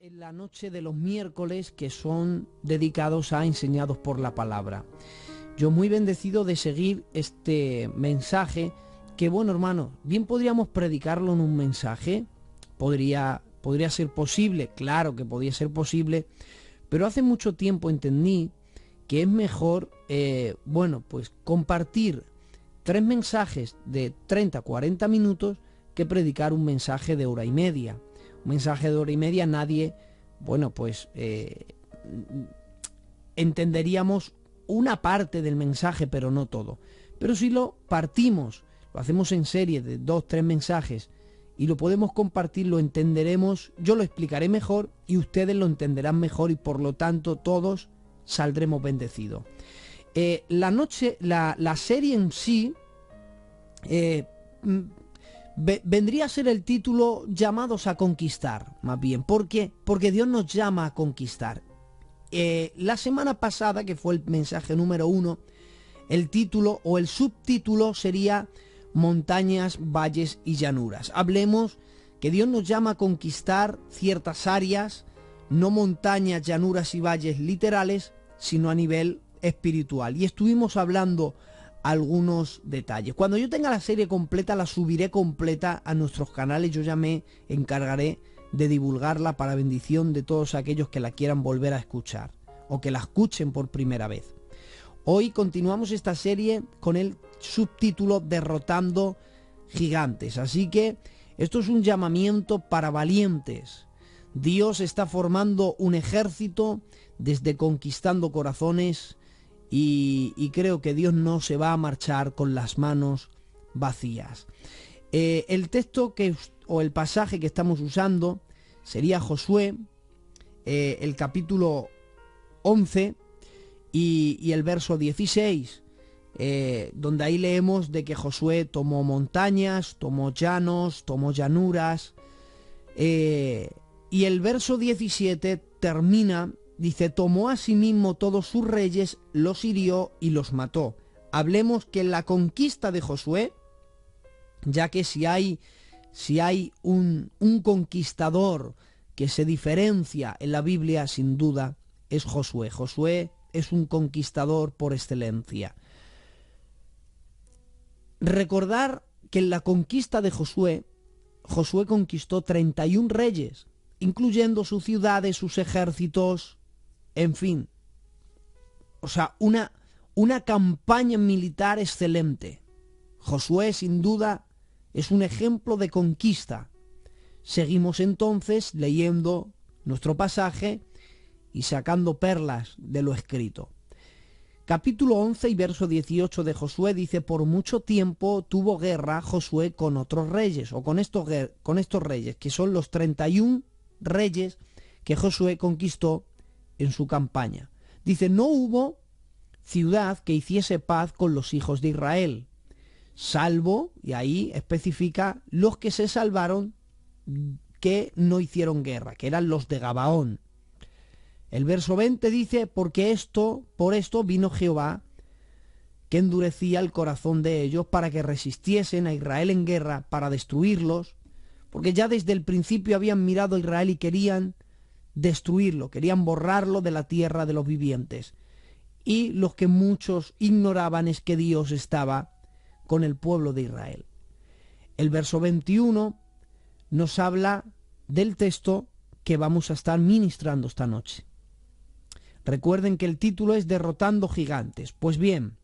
en la noche de los miércoles que son dedicados a Enseñados por la Palabra. Yo muy bendecido de seguir este mensaje que, bueno, hermano, bien podríamos predicarlo en un mensaje, podría ser posible, claro que podría ser posible, pero hace mucho tiempo entendí que es mejor, pues compartir 3 mensajes de 30-40 minutos que predicar un mensaje de hora y media. Un mensaje de hora y media nadie, entenderíamos una parte del mensaje, pero no todo. Pero si lo partimos, lo hacemos en serie de 2-3 mensajes y lo podemos compartir, lo entenderemos, yo lo explicaré mejor y ustedes lo entenderán mejor y por lo tanto todos saldremos bendecidos. La serie en sí vendría a ser el título Llamados a Conquistar, más bien. ¿Por qué? Porque Dios nos llama a conquistar. La semana pasada, que fue el mensaje número 1, el título o el subtítulo sería Montañas, Valles y Llanuras. Hablemos que Dios nos llama a conquistar ciertas áreas, no montañas, llanuras y valles literales, sino a nivel espiritual. Y estuvimos hablando algunos detalles. Cuando yo tenga la serie completa, la subiré completa a nuestros canales. Yo ya me encargaré de divulgarla para bendición de todos aquellos que la quieran volver a escuchar o que la escuchen por primera vez. Hoy continuamos esta serie con el subtítulo Derrotando Gigantes. Así que esto es un llamamiento para valientes. Dios está formando un ejército desde Conquistando Corazones y creo que Dios no se va a marchar con las manos vacías. El texto o el pasaje que estamos usando sería Josué, el capítulo 11 y el verso 16, donde ahí leemos de que Josué tomó montañas, tomó llanos, tomó llanuras, y el verso 17 termina, dice, tomó a sí mismo todos sus reyes, los hirió y los mató. Hablemos que en la conquista de Josué, ya que si hay un conquistador que se diferencia en la Biblia, sin duda, es Josué. Josué es un conquistador por excelencia. Recordar que en la conquista de Josué conquistó 31 reyes, incluyendo sus ciudades, sus ejércitos, en fin. O sea, una campaña militar excelente. Josué, sin duda, es un ejemplo de conquista. Seguimos entonces leyendo nuestro pasaje y sacando perlas de lo escrito. Capítulo 11 y verso 18 de Josué dice, por mucho tiempo tuvo guerra Josué con otros reyes, o con estos reyes, que son los 31 reyes que Josué conquistó en su campaña. Dice, no hubo ciudad que hiciese paz con los hijos de Israel, salvo, y ahí especifica, los que se salvaron que no hicieron guerra, que eran los de Gabaón. El verso 20 dice, por esto vino Jehová, que endurecía el corazón de ellos para que resistiesen a Israel en guerra, para destruirlos, porque ya desde el principio habían mirado a Israel y querían destruirlo, querían borrarlo de la tierra de los vivientes. Y lo que muchos ignoraban es que Dios estaba con el pueblo de Israel. El verso 21 nos habla del texto que vamos a estar ministrando esta noche. Recuerden que el título es Derrotando Gigantes. Pues bien,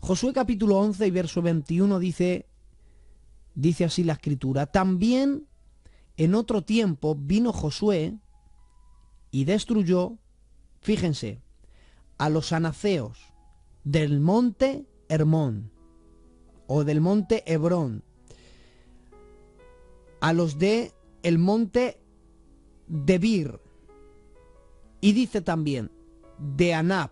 Josué capítulo 11 y verso 21 dice así la escritura, también en otro tiempo vino Josué y destruyó, fíjense, a los anaceos del monte Hermón o del monte Hebrón, a los de el monte Debir, y dice también de Anab,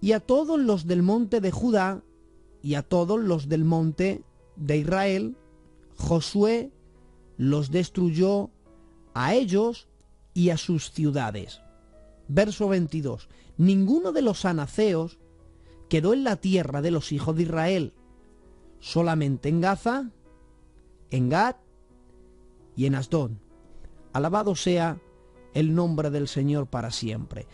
y a todos los del monte de Judá y a todos los del monte de Israel, Josué los destruyó a ellos y a sus ciudades. Verso 22. Ninguno de los anaceos quedó en la tierra de los hijos de Israel, solamente en Gaza, en Gad y en Asdod. Alabado sea el nombre del Señor para siempre.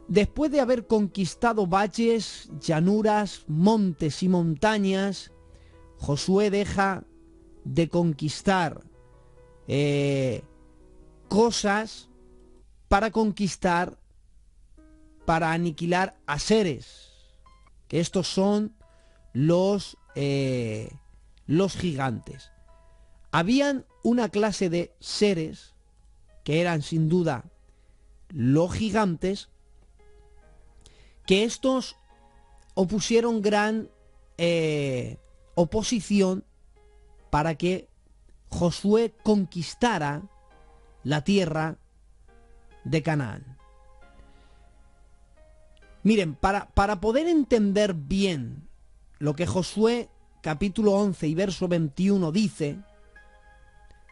Después de haber conquistado valles, llanuras, montes y montañas, Josué deja de conquistar cosas para conquistar, para aniquilar a seres, que estos son los gigantes. Habían una clase de seres que eran sin duda los gigantes, que estos opusieron gran oposición para que Josué conquistara la tierra de Canaán. Miren, para poder entender bien lo que Josué capítulo 11 y verso 21 dice,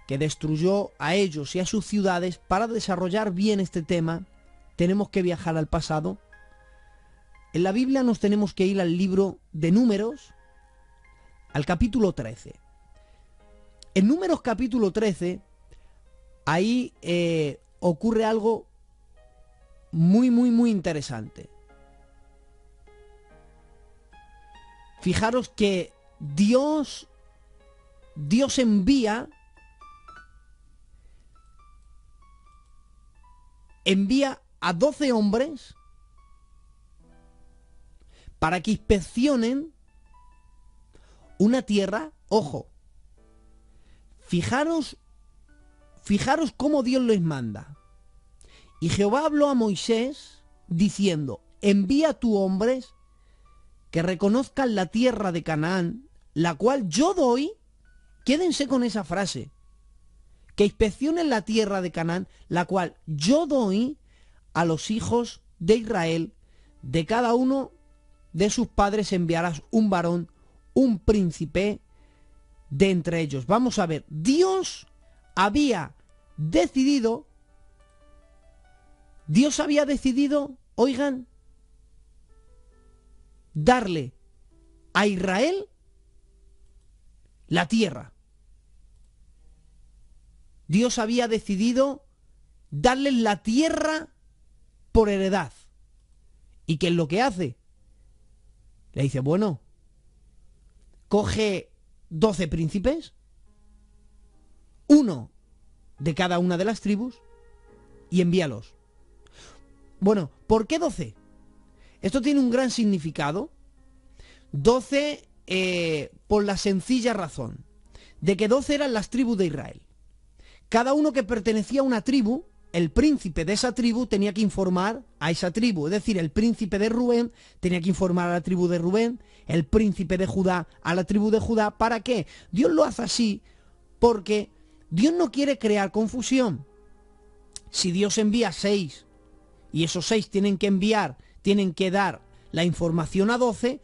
que destruyó a ellos y a sus ciudades, para desarrollar bien este tema tenemos que viajar al pasado. En la Biblia nos tenemos que ir al libro de Números, al capítulo 13. En Números capítulo 13, ahí ocurre algo muy interesante. Fijaros que Dios envía a 12 hombres para que inspeccionen una tierra. Ojo, fijaros cómo Dios les manda. Y Jehová habló a Moisés diciendo: envía a tus hombres que reconozcan la tierra de Canaán, la cual yo doy. Quédense con esa frase: que inspeccionen la tierra de Canaán, la cual yo doy a los hijos de Israel. De cada uno de sus padres enviarás un varón, un príncipe de entre ellos. Vamos a ver, Dios había decidido, oigan, darle a Israel la tierra. Dios había decidido darles la tierra por heredad. ¿Y qué es lo que hace? Le dice, bueno, coge 12 príncipes, uno de cada una de las tribus, y envíalos. Bueno, ¿por qué 12? Esto tiene un gran significado. 12 por la sencilla razón de que 12 eran las tribus de Israel. Cada uno que pertenecía a una tribu, el príncipe de esa tribu tenía que informar a esa tribu. Es decir, el príncipe de Rubén tenía que informar a la tribu de Rubén, el príncipe de Judá a la tribu de Judá. ¿Para qué? Dios lo hace así porque Dios no quiere crear confusión. Si Dios envía 6 y esos 6 tienen que dar la información a 12,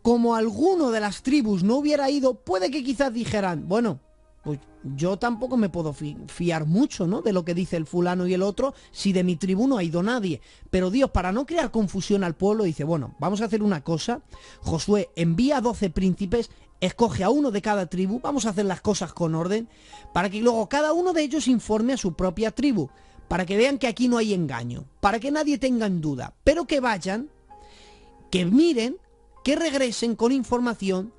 como alguno de las tribus no hubiera ido, puede que quizás dijeran, bueno, pues yo tampoco me puedo fiar mucho, ¿no?, de lo que dice el fulano y el otro, si de mi tribu no ha ido nadie. Pero Dios, para no crear confusión al pueblo, dice, bueno, vamos a hacer una cosa. Josué envía a 12 príncipes, escoge a uno de cada tribu, vamos a hacer las cosas con orden, para que luego cada uno de ellos informe a su propia tribu, para que vean que aquí no hay engaño, para que nadie tenga en duda, pero que vayan, que miren, que regresen con información,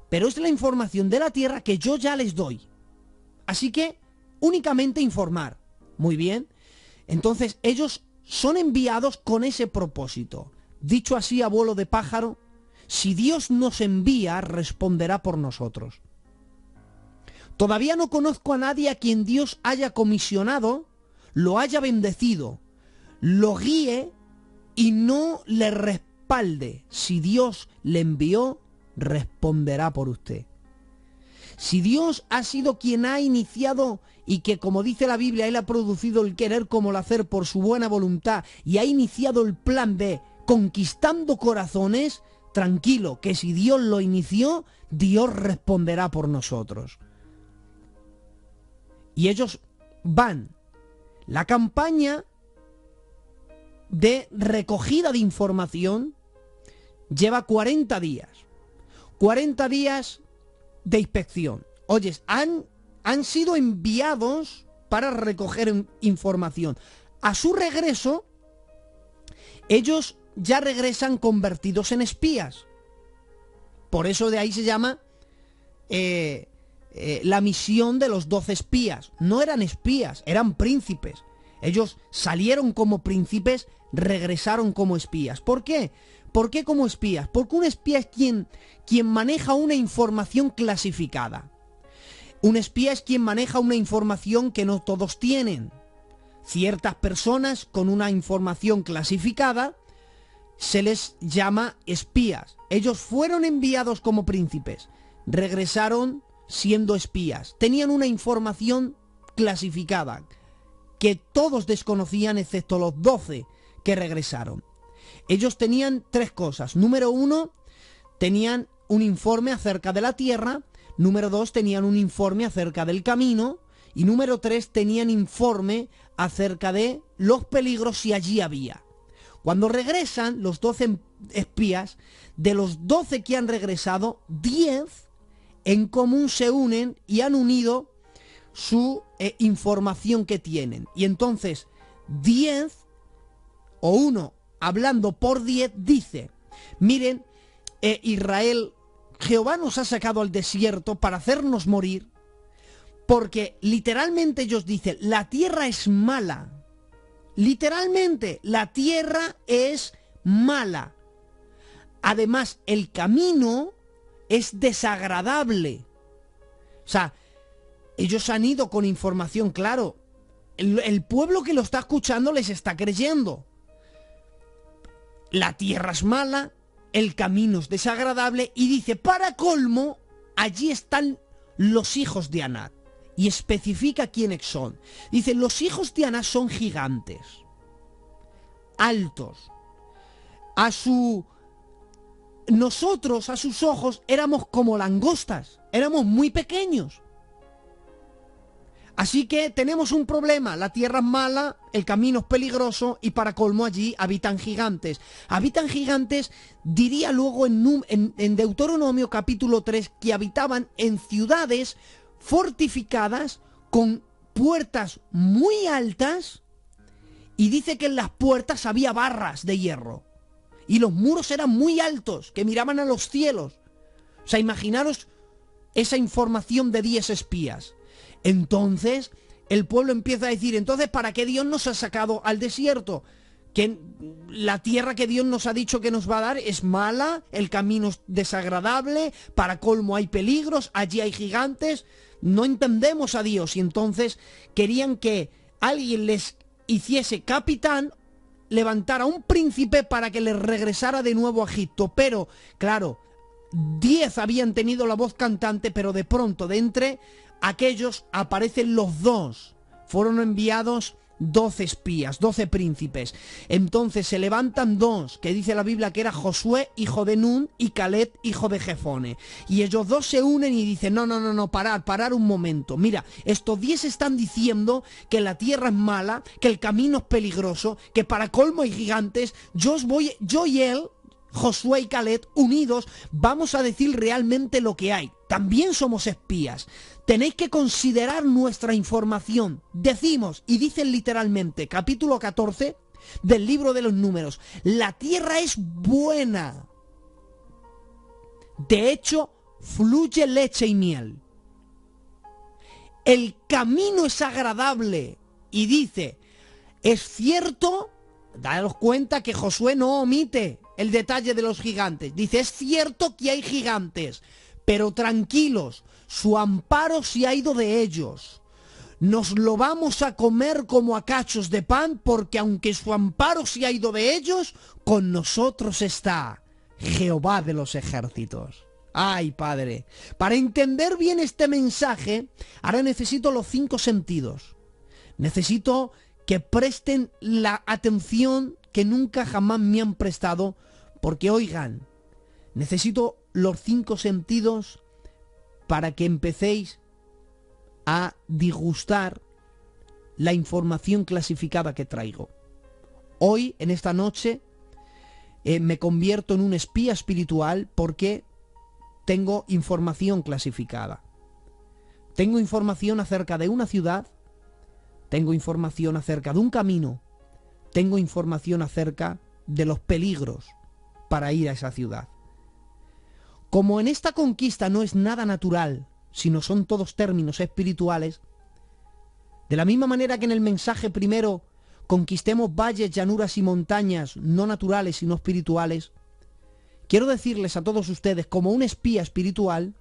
pero es la información de la tierra que yo ya les doy. Así que únicamente informar. Muy bien. Entonces ellos son enviados con ese propósito. Dicho así a vuelo de pájaro, si Dios nos envía, responderá por nosotros. Todavía no conozco a nadie a quien Dios haya comisionado, lo haya bendecido, lo guíe y no le respalde. Si Dios le envió, responderá por usted. Si Dios ha sido quien ha iniciado y que, como dice la Biblia, Él ha producido el querer como el hacer por su buena voluntad y ha iniciado el plan B, conquistando corazones, tranquilo, que si Dios lo inició, Dios responderá por nosotros. Y ellos van. La campaña de recogida de información lleva 40 días. 40 días de inspección. Oyes, han sido enviados para recoger información. A su regreso, ellos ya regresan convertidos en espías. Por eso de ahí se llama la misión de los 12 espías. No eran espías, eran príncipes. Ellos salieron como príncipes, regresaron como espías. ¿Por qué? ¿Por qué como espías? Porque un espía es quien maneja una información clasificada. Un espía es quien maneja una información que no todos tienen. Ciertas personas con una información clasificada se les llama espías. Ellos fueron enviados como príncipes, regresaron siendo espías. Tenían una información clasificada que todos desconocían excepto los 12 que regresaron. Ellos tenían 3 cosas. Número 1, tenían un informe acerca de la tierra. Número 2, tenían un informe acerca del camino. Y número 3, tenían informe acerca de los peligros si allí había. Cuando regresan los 12 espías, de los 12 que han regresado, 10 en común se unen y han unido su información que tienen. Y entonces 10 o 1 hablando por 10 dice: miren, Israel, Jehová nos ha sacado al desierto para hacernos morir, porque literalmente ellos dicen, la tierra es mala. Literalmente, la tierra es mala. Además, el camino es desagradable. O sea, ellos han ido con información, claro. El pueblo que lo está escuchando les está creyendo. La tierra es mala, el camino es desagradable, y dice, para colmo, allí están los hijos de Anac. Y especifica quiénes son. Dice, los hijos de Anac son gigantes, altos. Nosotros, a sus ojos, éramos como langostas, éramos muy pequeños. Así que tenemos un problema, la tierra es mala, el camino es peligroso y para colmo allí habitan gigantes. Habitan gigantes, diría luego en Deuteronomio capítulo 3, que habitaban en ciudades fortificadas con puertas muy altas, y dice que en las puertas había barras de hierro y los muros eran muy altos, que miraban a los cielos. O sea, imaginaros esa información de 10 espías. Entonces el pueblo empieza a decir, entonces ¿para qué Dios nos ha sacado al desierto? Que la tierra que Dios nos ha dicho que nos va a dar es mala, el camino es desagradable, para colmo hay peligros, allí hay gigantes, no entendemos a Dios. Y entonces querían que alguien les hiciese capitán, levantara un príncipe para que les regresara de nuevo a Egipto. Pero, claro, 10 habían tenido la voz cantante, pero de pronto de entre aquellos aparecen los 2. Fueron enviados 12 espías, 12 príncipes. Entonces se levantan 2, que dice la Biblia que era Josué, hijo de Nun, y Caleb, hijo de Jefone. Y ellos 2 se unen y dicen, no, parar un momento. Mira, estos 10 están diciendo que la tierra es mala, que el camino es peligroso, que para colmo hay gigantes. Yo y él, Josué y Caleb, unidos, vamos a decir realmente lo que hay. También somos espías. Tenéis que considerar nuestra información. Decimos, y dicen literalmente, capítulo 14 del libro de los Números, la tierra es buena. De hecho, fluye leche y miel. El camino es agradable. Y dice, es cierto, daros cuenta que Josué no omite el detalle de los gigantes. Dice, es cierto que hay gigantes, pero tranquilos, su amparo se ha ido de ellos. Nos lo vamos a comer como a cachos de pan, porque aunque su amparo se ha ido de ellos, con nosotros está Jehová de los ejércitos. Ay, Padre, para entender bien este mensaje, ahora necesito los 5 sentidos. Necesito que presten la atención que nunca jamás me han prestado, porque oigan, necesito los 5 sentidos para que empecéis a disgustar la información clasificada que traigo. Hoy, en esta noche, me convierto en un espía espiritual porque tengo información clasificada. Tengo información acerca de una ciudad, tengo información acerca de un camino, tengo información acerca de los peligros para ir a esa ciudad. Como en esta conquista no es nada natural, sino son todos términos espirituales, de la misma manera que en el mensaje primero conquistemos valles, llanuras y montañas no naturales sino espirituales, quiero decirles a todos ustedes, como un espía espiritual,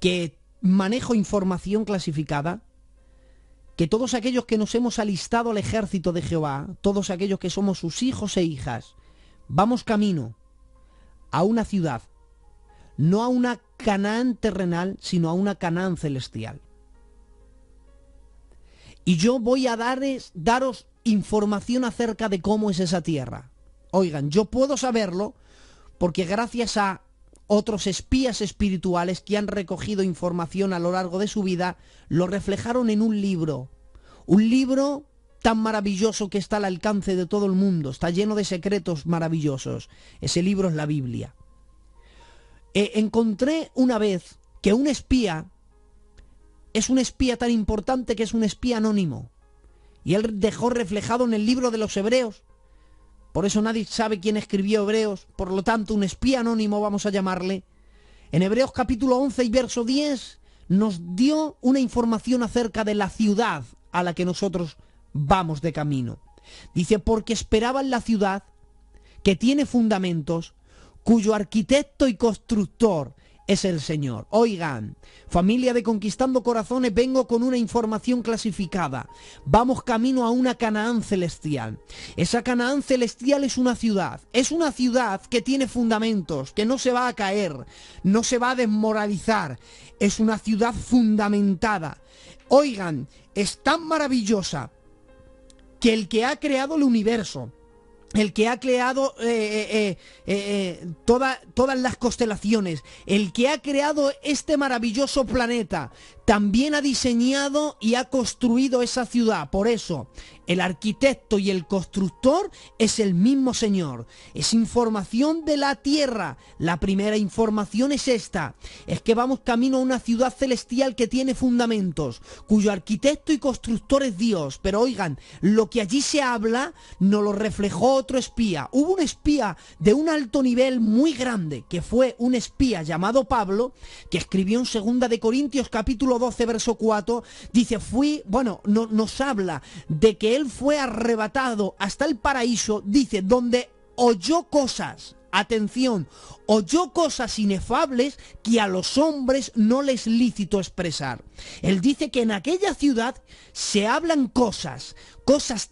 que manejo información clasificada, que todos aquellos que nos hemos alistado al ejército de Jehová, todos aquellos que somos sus hijos e hijas, vamos camino a una ciudad, no a una Canaán terrenal, sino a una Canaán celestial. Y yo voy a daros información acerca de cómo es esa tierra. Oigan, yo puedo saberlo porque gracias a otros espías espirituales que han recogido información a lo largo de su vida, lo reflejaron en un libro tan maravilloso que está al alcance de todo el mundo, está lleno de secretos maravillosos. Ese libro es la Biblia. Encontré una vez que un espía es un espía tan importante que es un espía anónimo, y él dejó reflejado en el libro de los Hebreos. Por eso nadie sabe quién escribió Hebreos, por lo tanto un espía anónimo vamos a llamarle. En Hebreos capítulo 11 y verso 10 nos dio una información acerca de la ciudad a la que nosotros vamos de camino. Dice, porque esperaban la ciudad que tiene fundamentos, cuyo arquitecto y constructor es el Señor. Oigan, familia de Conquistando Corazones, vengo con una información clasificada. Vamos camino a una Canaán celestial. Esa Canaán celestial es una ciudad que tiene fundamentos, que no se va a caer, no se va a desmoralizar. Es una ciudad fundamentada. Oigan, es tan maravillosa que el que ha creado el universo, el que ha creado todas las constelaciones, el que ha creado este maravilloso planeta, también ha diseñado y ha construido esa ciudad. Por eso, el arquitecto y el constructor es el mismo Señor. Es información de la tierra. La primera información es esta: es que vamos camino a una ciudad celestial que tiene fundamentos, cuyo arquitecto y constructor es Dios. Pero oigan, lo que allí se habla nos lo reflejó otro espía. Hubo un espía de un alto nivel muy grande, que fue un espía llamado Pablo, que escribió en 2 de Corintios capítulo 12 verso 4, dice, nos habla de que él fue arrebatado hasta el paraíso, dice, donde oyó cosas, atención, oyó cosas inefables que a los hombres no les lícito expresar. Él dice que en aquella ciudad se hablan cosas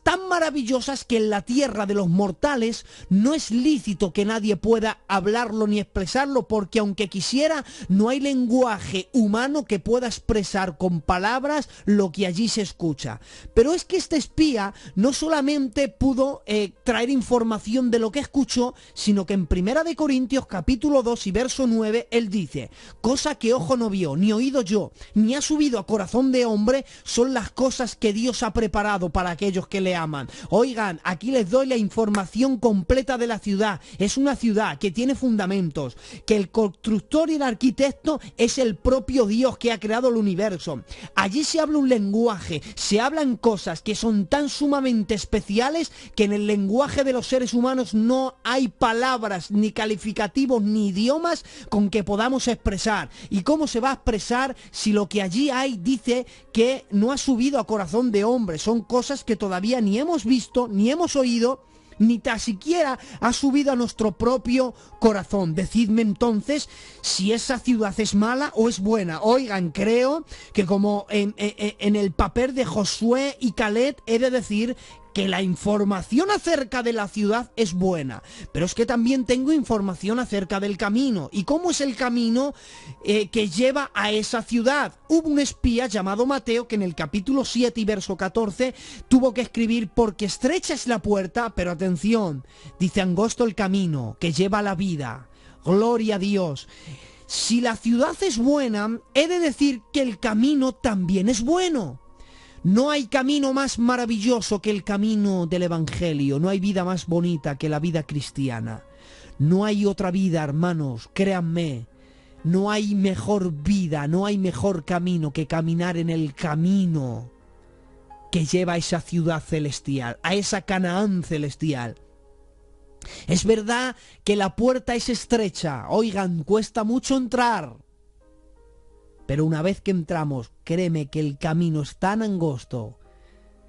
tan maravillosas que en la tierra de los mortales no es lícito que nadie pueda hablarlo ni expresarlo, porque aunque quisiera, no hay lenguaje humano que pueda expresar con palabras lo que allí se escucha. Pero es que este espía no solamente pudo traer información de lo que escuchó, sino que en 1 de Corintios capítulo 2 y verso 9, él dice, cosa que ojo no vio, ni oído yo, ni ha subido a corazón de hombre, son las cosas que Dios ha preparado para aquellos que le aman. Oigan, aquí les doy la información completa de la ciudad. Es una ciudad que tiene fundamentos, que el constructor y el arquitecto es el propio Dios que ha creado el universo. Allí se habla un lenguaje, se hablan cosas que son tan sumamente especiales que en el lenguaje de los seres humanos no hay palabras, ni calificativos, ni idiomas con que podamos expresar. ¿Y cómo se va a expresar si lo que allí hay dice que no ha subido a corazón de hombre? Son cosas que todavía ni hemos visto, ni hemos oído, ni tan siquiera ha subido a nuestro propio corazón. Decidme entonces si esa ciudad es mala o es buena. Oigan, creo que como en el papel de Josué y Caleb, he de decir que la información acerca de la ciudad es buena, pero es que también tengo información acerca del camino. ¿Y cómo es el camino que lleva a esa ciudad? Hubo un espía llamado Mateo que en el capítulo 7 y verso 14 tuvo que escribir, porque estrecha es la puerta, pero atención, dice, angosto el camino que lleva a la vida. Gloria a Dios. Si la ciudad es buena, he de decir que el camino también es bueno. No hay camino más maravilloso que el camino del Evangelio. No hay vida más bonita que la vida cristiana. No hay otra vida, hermanos, créanme. No hay mejor vida, no hay mejor camino que caminar en el camino que lleva a esa ciudad celestial, a esa Canaán celestial. Es verdad que la puerta es estrecha, oigan, cuesta mucho entrar. Pero una vez que entramos, créeme que el camino es tan angosto,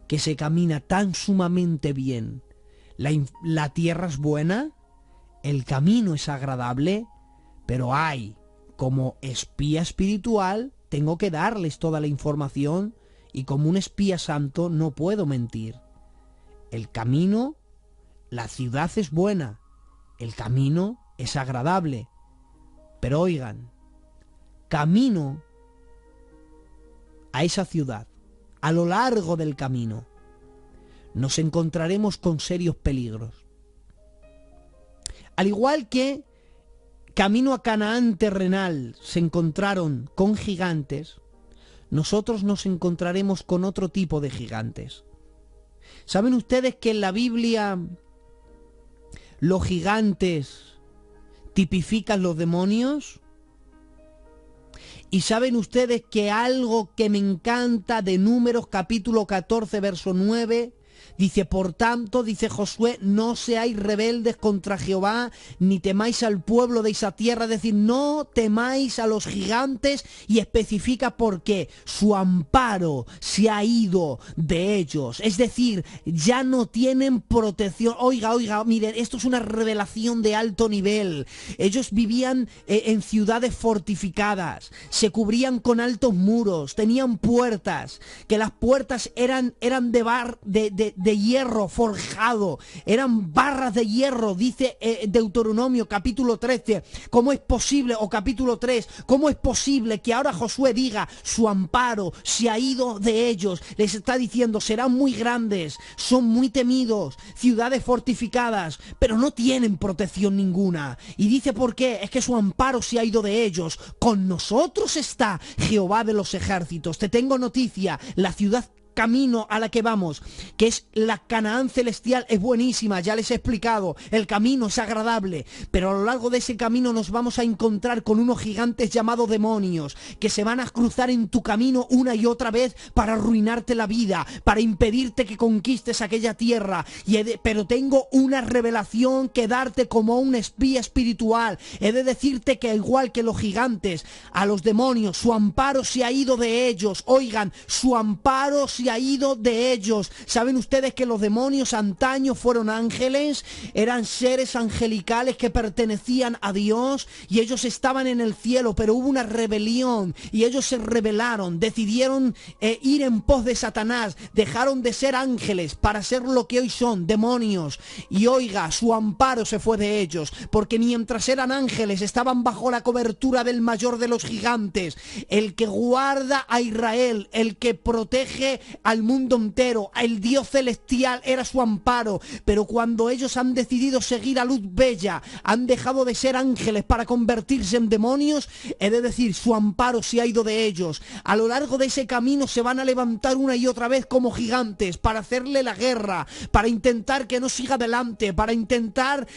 que se camina tan sumamente bien. La tierra es buena, el camino es agradable, pero como espía espiritual, tengo que darles toda la información y como un espía santo no puedo mentir. El camino, la ciudad es buena, el camino es agradable, pero oigan, camino a esa ciudad, a lo largo del camino, nos encontraremos con serios peligros. Al igual que camino a Canaán terrenal se encontraron con gigantes, nosotros nos encontraremos con otro tipo de gigantes. ¿Saben ustedes que en la Biblia los gigantes tipifican los demonios? ¿Y saben ustedes que algo que me encanta de Números capítulo 14, verso 9, dice, por tanto, dice Josué, no seáis rebeldes contra Jehová, ni temáis al pueblo de esa tierra, es decir, no temáis a los gigantes, y especifica por qué, su amparo se ha ido de ellos, es decir, ya no tienen protección. Oiga, miren, esto es una revelación de alto nivel. Ellos vivían en ciudades fortificadas, se cubrían con altos muros, tenían puertas, que las puertas eran de hierro forjado, eran barras de hierro, dice Deuteronomio capítulo 13, ¿cómo es posible? O capítulo 3, ¿cómo es posible que ahora Josué diga, su amparo se ha ido de ellos? Les está diciendo, serán muy grandes, son muy temidos, ciudades fortificadas, pero no tienen protección ninguna. Y dice, ¿por qué? Es que su amparo se ha ido de ellos. Con nosotros está Jehová de los ejércitos. Te tengo noticia, la ciudad camino a la que vamos, que es la Canaán celestial, es buenísima, ya les he explicado, el camino es agradable, pero a lo largo de ese camino nos vamos a encontrar con unos gigantes llamados demonios, que se van a cruzar en tu camino una y otra vez para arruinarte la vida, para impedirte que conquistes aquella tierra, pero tengo una revelación que darte como un espía espiritual. He de decirte que igual que los gigantes, a los demonios, su amparo se ha ido de ellos. Oigan, su amparo se ha ido de ellos. ¿Saben ustedes que los demonios antaño fueron ángeles? Eran seres angelicales que pertenecían a Dios y ellos estaban en el cielo, pero hubo una rebelión y ellos se rebelaron, decidieron ir en pos de Satanás, dejaron de ser ángeles para ser lo que hoy son, demonios. Y oiga, su amparo se fue de ellos, porque mientras eran ángeles estaban bajo la cobertura del mayor de los gigantes, el que guarda a Israel, el que protege al mundo entero, el Dios celestial era su amparo. Pero cuando ellos han decidido seguir a Luz Bella, han dejado de ser ángeles para convertirse en demonios, he de decir, su amparo se ha ido de ellos. A lo largo de ese camino se van a levantar una y otra vez como gigantes para hacerle la guerra, para intentar que no siga adelante, para intentar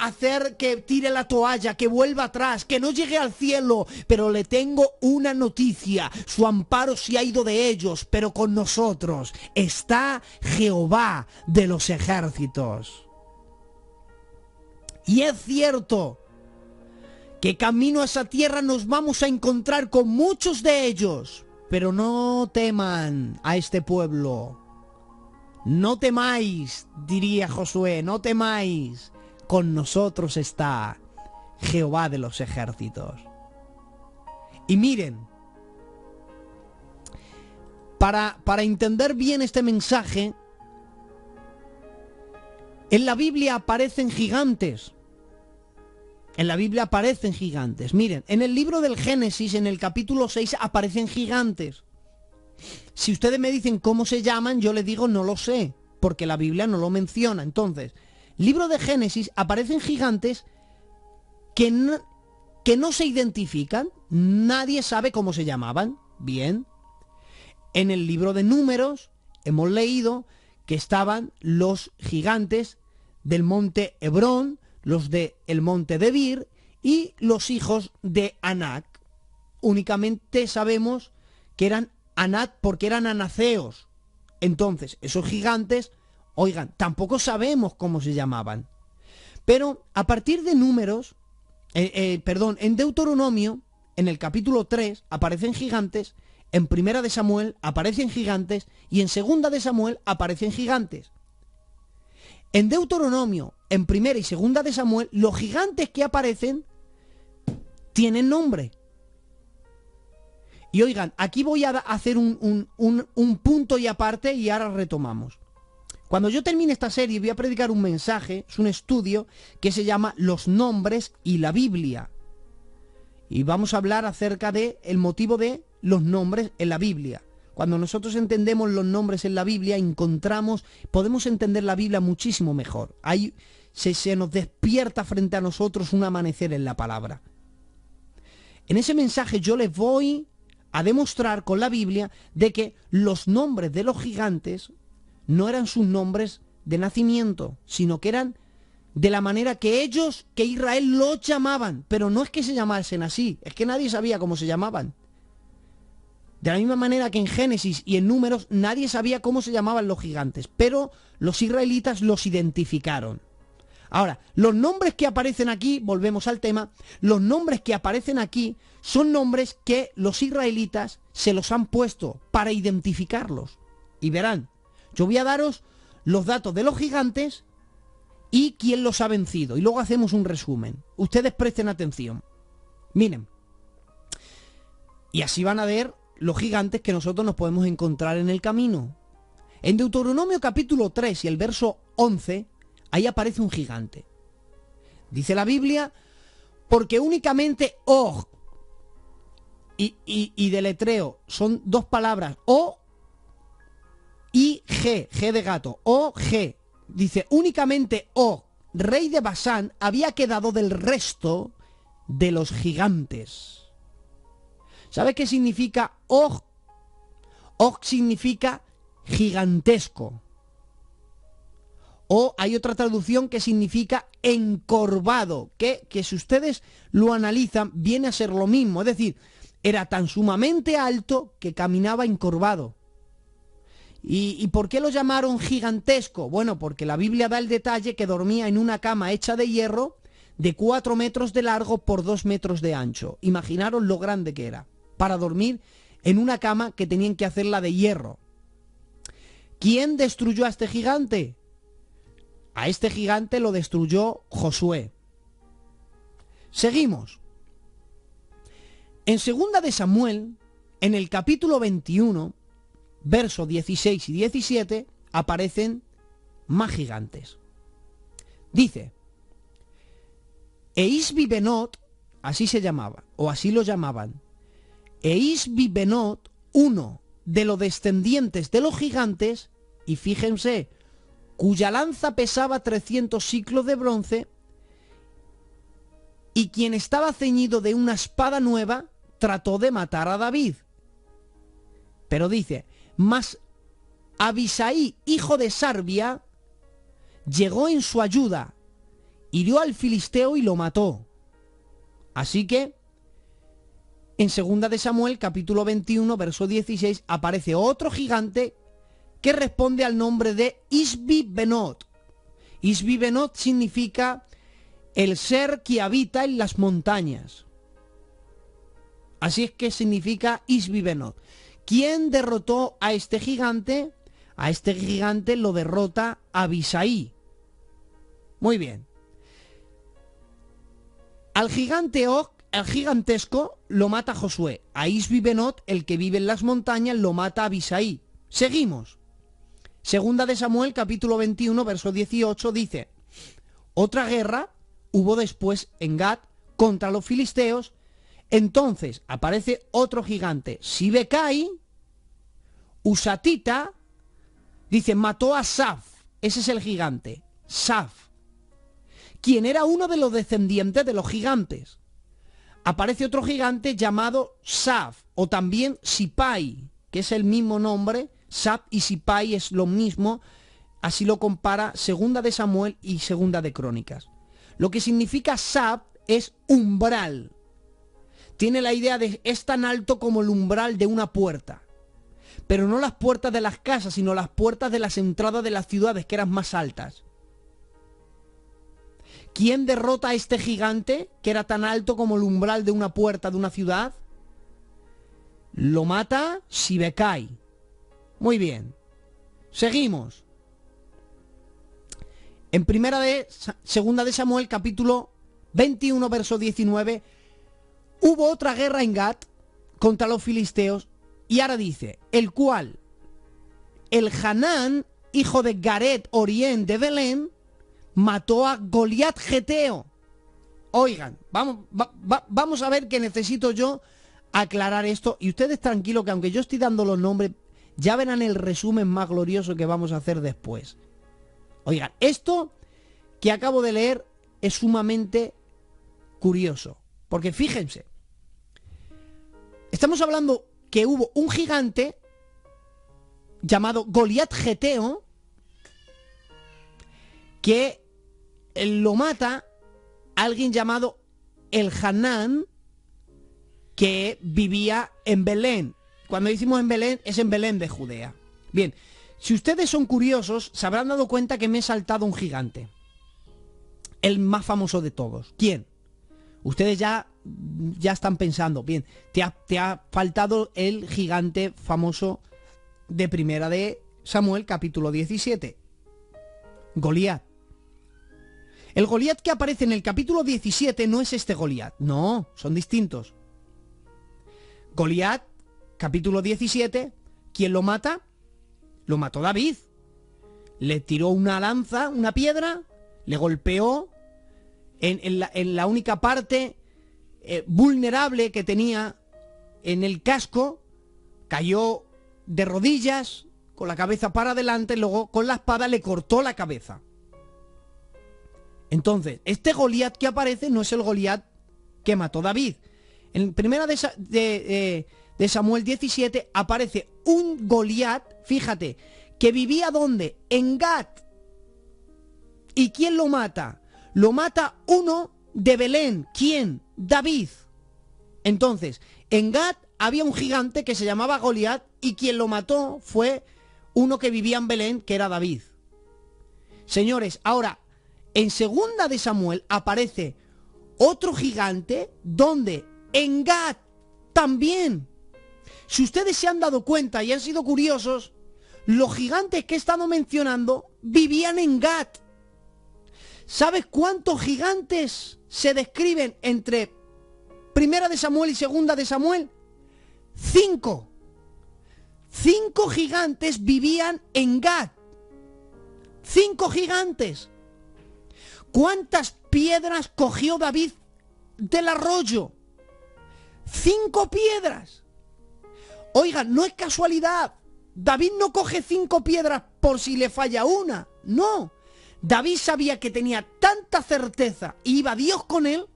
hacer que tire la toalla, que vuelva atrás, que no llegue al cielo. Pero le tengo una noticia, su amparo se ha ido de ellos, pero con nosotros está Jehová de los ejércitos. Y es cierto que camino a esa tierra nos vamos a encontrar con muchos de ellos, pero no teman a este pueblo. No temáis, diría Josué, no temáis, con nosotros está Jehová de los ejércitos. Y miren, para entender bien este mensaje, en la Biblia aparecen gigantes. En la Biblia aparecen gigantes. Miren, en el libro del Génesis, en el capítulo 6, aparecen gigantes. Si ustedes me dicen cómo se llaman, yo les digo no lo sé, porque la Biblia no lo menciona. Entonces, libro de Génesis, aparecen gigantes que no se identifican, nadie sabe cómo se llamaban. Bien. En el libro de Números hemos leído que estaban los gigantes del monte Hebrón, los del monte Debir y los hijos de Anac. Únicamente sabemos que eran Anac porque eran anaceos. Entonces, esos gigantes, oigan, tampoco sabemos cómo se llamaban. Pero a partir de Números, en Deuteronomio, en el capítulo 3, aparecen gigantes, en Primera de Samuel aparecen gigantes, y en Segunda de Samuel aparecen gigantes. En Deuteronomio, en Primera y Segunda de Samuel, los gigantes que aparecen tienen nombre. Y oigan, aquí voy a hacer un punto y aparte y ahora retomamos. Cuando yo termine esta serie voy a predicar un mensaje, es un estudio que se llama Los nombres y la Biblia. Y vamos a hablar acerca del motivo de los nombres en la Biblia. Cuando nosotros entendemos los nombres en la Biblia, podemos entender la Biblia muchísimo mejor. Ahí se nos despierta frente a nosotros un amanecer en la palabra. En ese mensaje yo les voy a demostrar con la Biblia de que los nombres de los gigantes no eran sus nombres de nacimiento, sino que eran de la manera que Israel los llamaban. Pero no es que se llamasen así, es que nadie sabía cómo se llamaban. De la misma manera que en Génesis y en Números nadie sabía cómo se llamaban los gigantes, pero los israelitas los identificaron. Ahora, los nombres que aparecen aquí, volvemos al tema, los nombres que aparecen aquí son nombres que los israelitas se los han puesto para identificarlos. Y verán, yo voy a daros los datos de los gigantes y quién los ha vencido. Y luego hacemos un resumen. Ustedes presten atención. Miren. Y así van a ver los gigantes que nosotros nos podemos encontrar en el camino. En Deuteronomio capítulo 3 y el verso 11, ahí aparece un gigante. Dice la Biblia, porque únicamente Og, y deletreo, son dos palabras, O y G, G de gato, O-G. Dice, únicamente Og, rey de Basán, había quedado del resto de los gigantes. ¿Sabe qué significa Og? Og significa gigantesco. O hay otra traducción que significa encorvado, que si ustedes lo analizan viene a ser lo mismo. Es decir, era tan sumamente alto que caminaba encorvado. ¿Y por qué lo llamaron gigantesco? Bueno, porque la Biblia da el detalle que dormía en una cama hecha de hierro de 4 metros de largo por 2 metros de ancho. Imaginaros lo grande que era para dormir en una cama que tenían que hacerla de hierro. ¿Quién destruyó a este gigante? A este gigante lo destruyó Josué. Seguimos. En Segunda de Samuel, en el capítulo 21, versos 16 y 17, aparecen más gigantes. Dice, Eisbi-Benot, así se llamaba, o así lo llamaban, Eisbi-Benot, uno de los descendientes de los gigantes, y fíjense, cuya lanza pesaba 300 siclos de bronce, y quien estaba ceñido de una espada nueva, trató de matar a David. Pero dice, mas Abisaí, hijo de Sarbia, llegó en su ayuda, hirió al filisteo y lo mató. Así que, en 2 de Samuel, capítulo 21, verso 16, aparece otro gigante que responde al nombre de Isbi-Benot. Isbi-Benot significa el ser que habita en las montañas. Así es que significa Isbi-Benot. ¿Quién derrotó a este gigante? A este gigante lo derrota Abisaí. Muy bien. Al gigante Og, al gigantesco, lo mata Josué. A Isbi-Benot, el que vive en las montañas, lo mata Abisaí. Seguimos. Segunda de Samuel, capítulo 21, verso 18, dice, otra guerra hubo después en Gat contra los filisteos. Entonces aparece otro gigante, Sibecai, Usatita, dice, mató a Saf, ese es el gigante, Saf, quien era uno de los descendientes de los gigantes. Aparece otro gigante llamado Saf, o también Sipai, que es el mismo nombre. Saf y Sipai es lo mismo, así lo compara Segunda de Samuel y Segunda de Crónicas. Lo que significa Saf es umbral. Tiene la idea de es tan alto como el umbral de una puerta. pero no las puertas de las casas, sino las puertas de las entradas de las ciudades, que eran más altas. ¿Quién derrota a este gigante, que era tan alto como el umbral de una puerta de una ciudad? Lo mata Sibekai. Muy bien. Seguimos. En segunda de Samuel, capítulo 21, verso 19, hubo otra guerra en Gat contra los filisteos, y ahora dice, el cual el Hanán, hijo de Garet Orien de Belén, mató a Goliat Geteo. Oigan, vamos a ver que necesito yo aclarar esto, y ustedes tranquilos que aunque yo estoy dando los nombres, ya verán el resumen más glorioso que vamos a hacer después. Oigan, esto que acabo de leer es sumamente curioso, porque fíjense, estamos hablando que hubo un gigante llamado Goliat Geteo que lo mata alguien llamado el Hanán, que vivía en Belén. Cuando decimos en Belén, es en Belén de Judea. Bien, si ustedes son curiosos, se habrán dado cuenta que me he saltado un gigante. El más famoso de todos. ¿Quién? Ustedes ya están pensando. Bien, te ha faltado el gigante famoso de primera de Samuel, capítulo 17. Goliat. El Goliat que aparece en el capítulo 17 no es este Goliat. No, son distintos. Goliat, capítulo 17, ¿quién lo mata? Lo mató David. Le tiró una lanza, una piedra, le golpeó en la única parte vulnerable que tenía en el casco, cayó de rodillas, con la cabeza para adelante, y luego con la espada le cortó la cabeza. Entonces, este Goliat que aparece no es el Goliat que mató David. En primera de Samuel 17 aparece un Goliat, fíjate, que vivía ¿dónde? En Gat. ¿Y quién lo mata? Lo mata uno de Belén. ¿Quién? David. Entonces, en Gat había un gigante que se llamaba Goliat, y quien lo mató fue uno que vivía en Belén, que era David. Señores, ahora, en segunda de Samuel aparece otro gigante, donde en Gat también. Si ustedes se han dado cuenta y han sido curiosos, los gigantes que he estado mencionando vivían en Gat. ¿Sabes cuántos gigantes se describen entre primera de Samuel y segunda de Samuel? 5. 5 gigantes vivían en Gat. 5 gigantes. ¿Cuántas piedras cogió David del arroyo? 5 piedras. Oigan, no es casualidad. David no coge 5 piedras por si le falla una. No. David sabía que tenía tanta certeza y iba Dios con él,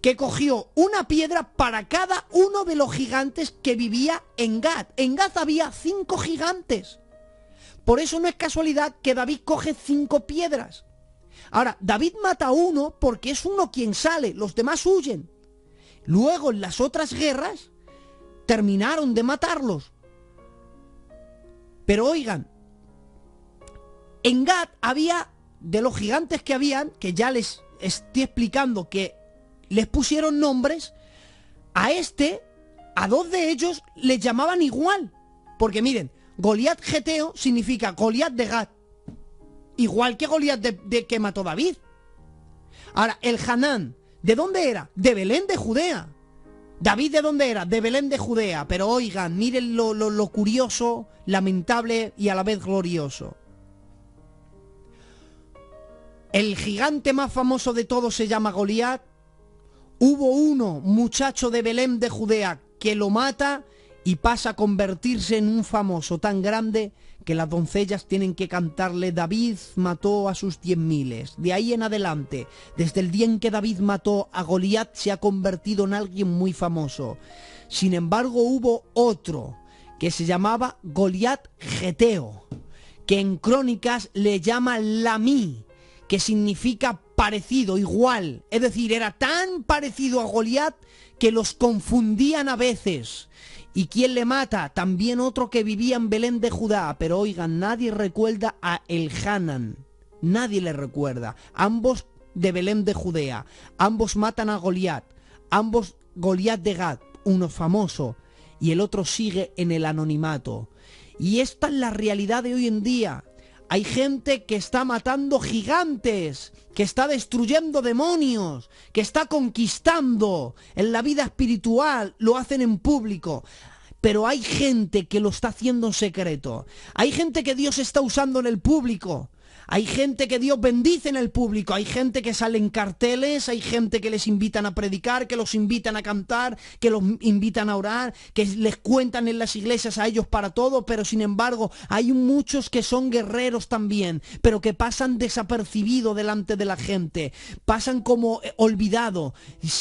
que cogió una piedra para cada uno de los gigantes que vivía en Gat. En Gat había 5 gigantes. Por eso no es casualidad que David coge 5 piedras. Ahora, David mata a uno porque es uno quien sale, los demás huyen. Luego, en las otras guerras, terminaron de matarlos. Pero oigan, en Gat había, de los gigantes que habían, que ya les estoy explicando que les pusieron nombres, a 2 de ellos les llamaban igual. Porque miren, Goliat Geteo significa Goliat de Gat. Igual que Goliat de que mató David. Ahora, el Hanán, ¿de dónde era? De Belén de Judea. David, ¿de dónde era? De Belén de Judea. Pero oigan, miren lo curioso, lamentable y a la vez glorioso. El gigante más famoso de todos se llama Goliat. Hubo uno, muchacho de Belén de Judea, que lo mata y pasa a convertirse en un famoso tan grande que las doncellas tienen que cantarle: David mató a sus 10.000. De ahí en adelante, desde el día en que David mató a Goliat, se ha convertido en alguien muy famoso. Sin embargo, hubo otro que se llamaba Goliat Geteo, que en Crónicas le llama Lamí, que significa parecido, igual. Es decir, era tan parecido a Goliat que los confundían a veces. ¿Y quién le mata? También otro que vivía en Belén de Judá. Pero oigan, nadie recuerda a Elhanan. Nadie le recuerda. Ambos de Belén de Judea. Ambos matan a Goliat. Ambos Goliat de Gat, uno famoso, y el otro sigue en el anonimato. Y esta es la realidad de hoy en día. Hay gente que está matando gigantes, que está destruyendo demonios, que está conquistando en la vida espiritual, lo hacen en público. Pero hay gente que lo está haciendo en secreto. Hay gente que Dios está usando en el público. Hay gente que Dios bendice en el público, hay gente que sale en carteles, hay gente que les invitan a predicar, que los invitan a cantar, que los invitan a orar, que les cuentan en las iglesias a ellos para todo, pero sin embargo hay muchos que son guerreros también, pero que pasan desapercibidos delante de la gente, pasan como olvidados,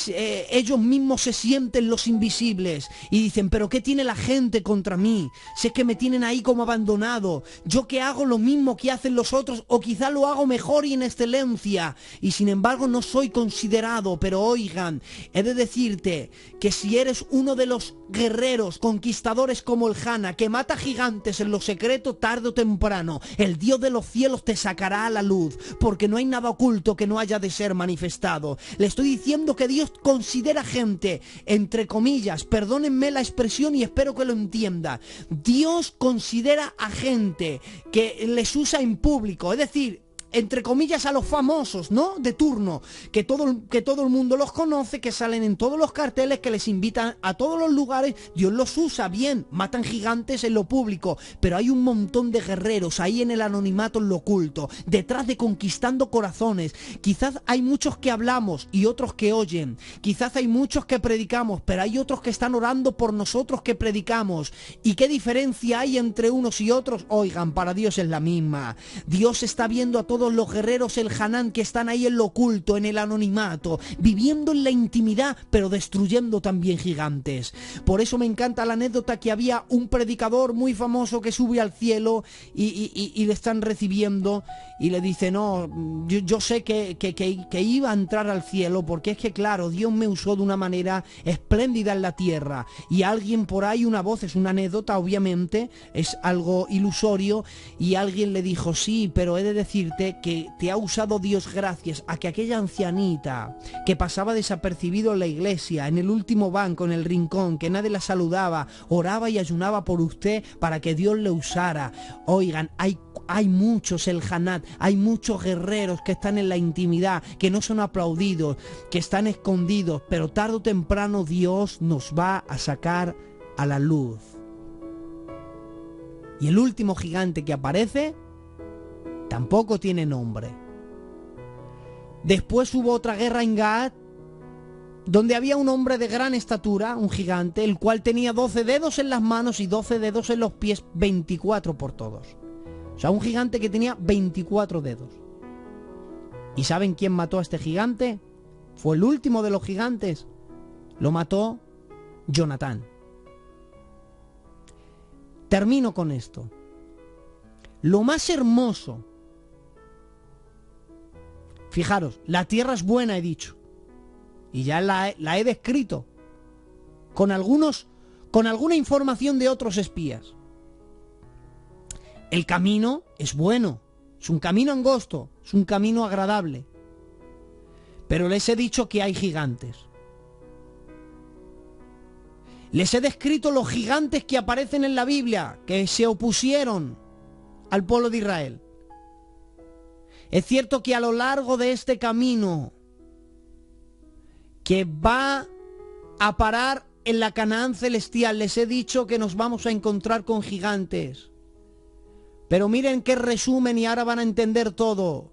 ellos mismos se sienten los invisibles y dicen, pero ¿qué tiene la gente contra mí? Si es que me tienen ahí como abandonado, yo que hago lo mismo que hacen los otros, o quizá lo hago mejor y en excelencia, y sin embargo no soy considerado. Pero oigan, he de decirte que si eres uno de los guerreros conquistadores como el Hana, que mata gigantes en lo secreto, tarde o temprano el Dios de los cielos te sacará a la luz, porque no hay nada oculto que no haya de ser manifestado. Le estoy diciendo que Dios considera gente, entre comillas, perdónenme la expresión y espero que lo entienda, Dios considera a gente que les usa en público, es decir, entre comillas, a los famosos, ¿no? De turno, que todo el mundo los conoce, que salen en todos los carteles, que les invitan a todos los lugares. Dios los usa bien, matan gigantes en lo público, pero hay un montón de guerreros ahí en el anonimato, en lo oculto, detrás de conquistando corazones. Quizás hay muchos que hablamos y otros que oyen, quizás hay muchos que predicamos, pero hay otros que están orando por nosotros que predicamos. ¿Y qué diferencia hay entre unos y otros? Oigan, para Dios es la misma. Dios está viendo a todos los guerreros el Hanán que están ahí en lo oculto, en el anonimato, viviendo en la intimidad, pero destruyendo también gigantes. Por eso me encanta la anécdota que había un predicador muy famoso que sube al cielo y le están recibiendo y le dice, no, yo sé que iba a entrar al cielo, porque es que claro, Dios me usó de una manera espléndida en la tierra, y alguien por ahí, una voz, es una anécdota obviamente, es algo ilusorio, y alguien le dijo, sí, pero he de decirte que te ha usado Dios gracias a que aquella ancianita que pasaba desapercibido en la iglesia, en el último banco, en el rincón, que nadie la saludaba, oraba y ayunaba por usted para que Dios le usara. Oigan, hay muchos el Hanat, hay muchos guerreros que están en la intimidad, que no son aplaudidos, que están escondidos, pero tarde o temprano Dios nos va a sacar a la luz. Y el último gigante que aparece tampoco tiene nombre. Después hubo otra guerra en Gad, donde había un hombre de gran estatura, un gigante, el cual tenía 12 dedos en las manos y 12 dedos en los pies, 24 por todos. O sea, un gigante que tenía 24 dedos. ¿Y saben quién mató a este gigante? Fue el último de los gigantes. Lo mató Jonatán. Termino con esto. Lo más hermoso, fijaros, la tierra es buena, he dicho, y ya la he descrito con alguna información de otros espías. El camino es bueno, es un camino angosto, es un camino agradable, pero les he dicho que hay gigantes. Les he descrito los gigantes que aparecen en la Biblia, que se opusieron al pueblo de Israel. Es cierto que a lo largo de este camino que va a parar en la Canaán celestial, les he dicho que nos vamos a encontrar con gigantes. Pero miren qué resumen y ahora van a entender todo.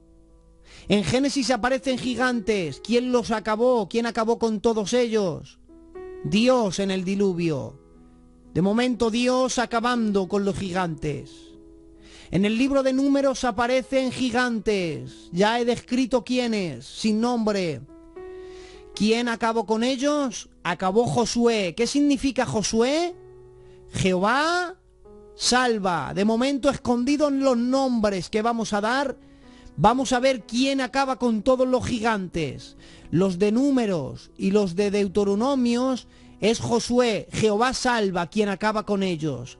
En Génesis aparecen gigantes. ¿Quién los acabó? ¿Quién acabó con todos ellos? Dios en el diluvio. De momento Dios acabando con los gigantes. En el libro de Números aparecen gigantes. Ya he descrito quiénes, sin nombre. ¿Quién acabó con ellos? Acabó Josué. ¿Qué significa Josué? Jehová salva. De momento, escondido en los nombres que vamos a dar, vamos a ver quién acaba con todos los gigantes. Los de Números y los de Deuteronomios es Josué, Jehová salva, quien acaba con ellos.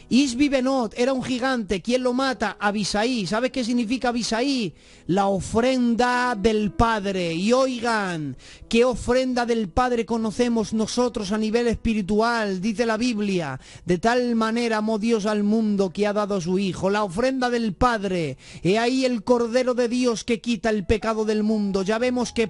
Isbi Benot era un gigante. ¿Quién lo mata? Abisaí. ¿Sabes qué significa Abisaí? La ofrenda del Padre. Y oigan, ¿qué ofrenda del Padre conocemos nosotros a nivel espiritual? Dice la Biblia, de tal manera amó Dios al mundo que ha dado a su Hijo. La ofrenda del Padre. He ahí el Cordero de Dios que quita el pecado del mundo. Ya vemos que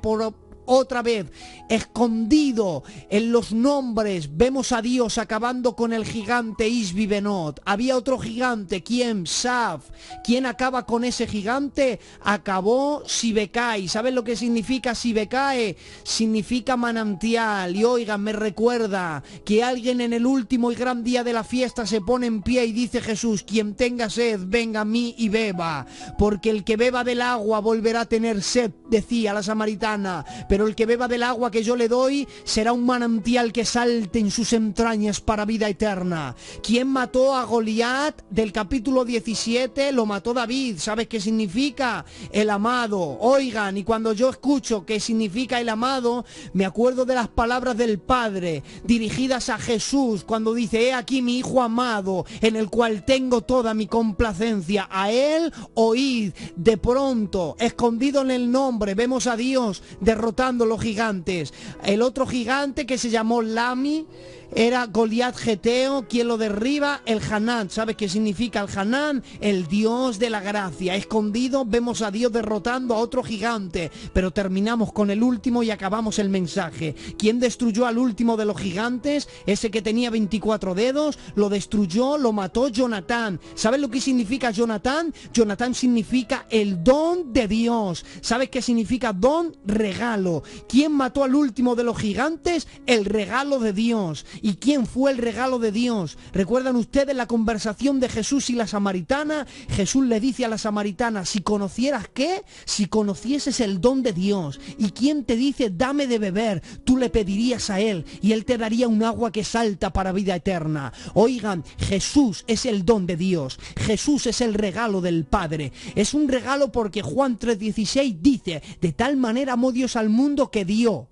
otra vez, escondido en los nombres, vemos a Dios acabando con el gigante Isbi Benot. Había otro gigante, ¿quién? Saf. ¿Quién acaba con ese gigante? Acabó Sibekai. ¿Saben lo que significa Sibekai? Significa manantial. Y oigan, me recuerda que alguien en el último y gran día de la fiesta se pone en pie y dice Jesús, quien tenga sed, venga a mí y beba, porque el que beba del agua volverá a tener sed, decía la samaritana, pero el que beba del agua que yo le doy será un manantial que salte en sus entrañas para vida eterna. ¿Quién mató a Goliat? Del capítulo 17 lo mató David. ¿Sabes qué significa? El amado. Oigan, y cuando yo escucho qué significa el amado, me acuerdo de las palabras del Padre dirigidas a Jesús cuando dice, he aquí mi Hijo amado, en el cual tengo toda mi complacencia. A él oíd. De pronto, escondido en el nombre, vemos a Dios derrotando los gigantes. El otro gigante que se llamó Lami era Goliat Geteo. ¿Quién lo derriba? El Hanán. ¿Sabes qué significa el Hanán? El Dios de la gracia. Escondido vemos a Dios derrotando a otro gigante. Pero terminamos con el último y acabamos el mensaje. ¿Quién destruyó al último de los gigantes? Ese que tenía 24 dedos. Lo destruyó, lo mató Jonatán. ¿Sabes lo que significa Jonatán? Jonatán significa el don de Dios. ¿Sabes qué significa don? Regalo. ¿Quién mató al último de los gigantes? El regalo de Dios. ¿Y quién fue el regalo de Dios? ¿Recuerdan ustedes la conversación de Jesús y la samaritana? Jesús le dice a la samaritana, si conocieras ¿qué? Si conocieses el don de Dios. ¿Y quién te dice, dame de beber? Tú le pedirías a él y él te daría un agua que salta para vida eterna. Oigan, Jesús es el don de Dios. Jesús es el regalo del Padre. Es un regalo porque Juan 3:16 dice, de tal manera amó Dios al mundo que dio.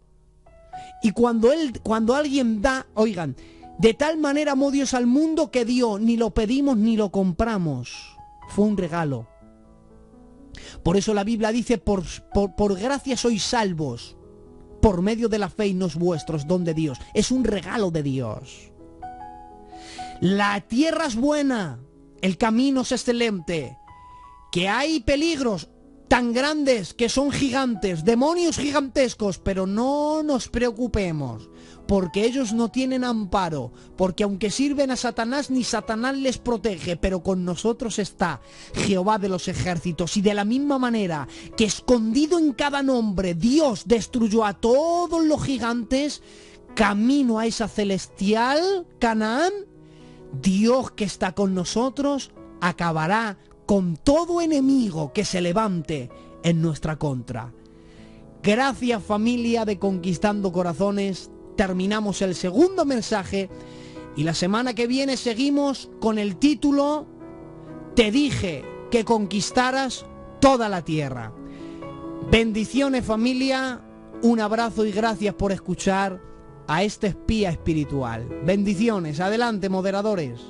Y cuando alguien da, oigan, de tal manera amó Dios al mundo que dio, ni lo pedimos ni lo compramos. Fue un regalo. Por eso la Biblia dice, por gracia sois salvos, por medio de la fe y no es vuestros, don de Dios. Es un regalo de Dios. La tierra es buena, el camino es excelente, que hay peligros tan grandes que son gigantes, demonios gigantescos, pero no nos preocupemos, porque ellos no tienen amparo, porque aunque sirven a Satanás, ni Satanás les protege, pero con nosotros está Jehová de los ejércitos. Y de la misma manera que escondido en cada nombre Dios destruyó a todos los gigantes, camino a esa celestial Canaán, Dios que está con nosotros acabará con todo enemigo que se levante en nuestra contra. Gracias, familia de Conquistando Corazones. Terminamos el segundo mensaje y la semana que viene seguimos con el título Te dije que conquistaras toda la tierra. Bendiciones, familia, un abrazo y gracias por escuchar a este espía espiritual. Bendiciones, adelante, moderadores.